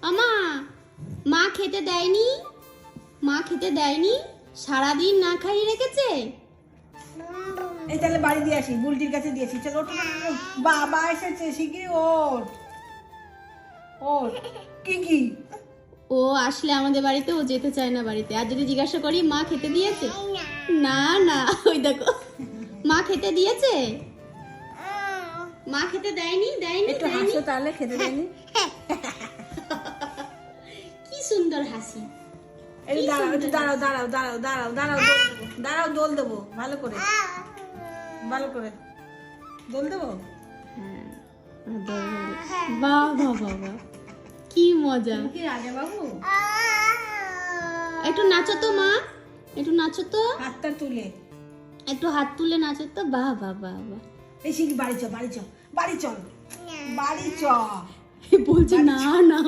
আমা, মা খেতে দেয়নি? মা খেতে দেয়নি? সারাদিন না খাইয়ে রেখেছে? এই তাহলে বাড়ি দিয়ে আসি, বুলটির কাছে দিয়েছি। চলো ওঠ, ওঠ। বাবা এসেছে, শিগগিরই ওঠ ওঠ। কি ও আসলে আমাদের বাড়িতে ও যেতে চায় না বাড়িতে। আর যদি জিজ্ঞাসা করি মা খেতে দিয়েছে, না না, ওই দেখো মা খেতে দিয়েছে? মা খেতে দেয়নি, দেয়নি, একটু দেয়নি। হাসো তাহলে, খেতে দেয়নি। কি সুন্দর হাসি। এই দাঁড়াও, একটু দাঁড়াও দাঁড়াও দাঁড়াও দাঁড়াও দাঁড়াও, দোল দেবো, দাঁড়াও, দোল দেবো ভালো করে, ভালো করে দোল দেবো। হ্যাঁ, বাহ বাহ বাহ বাহ, কি মজা। কি রাজা বাবু, একটু নাচো তো মা, একটু নাচো তো, হাতটা তুলে। একটু হাত তুলে নাচো তো। বাহ বাহ বাহ বাহ। এই শিগগির বাড়ি চ, বাড়ি চ, বাড়ি চল, বাড়ি চ। বলছে না না।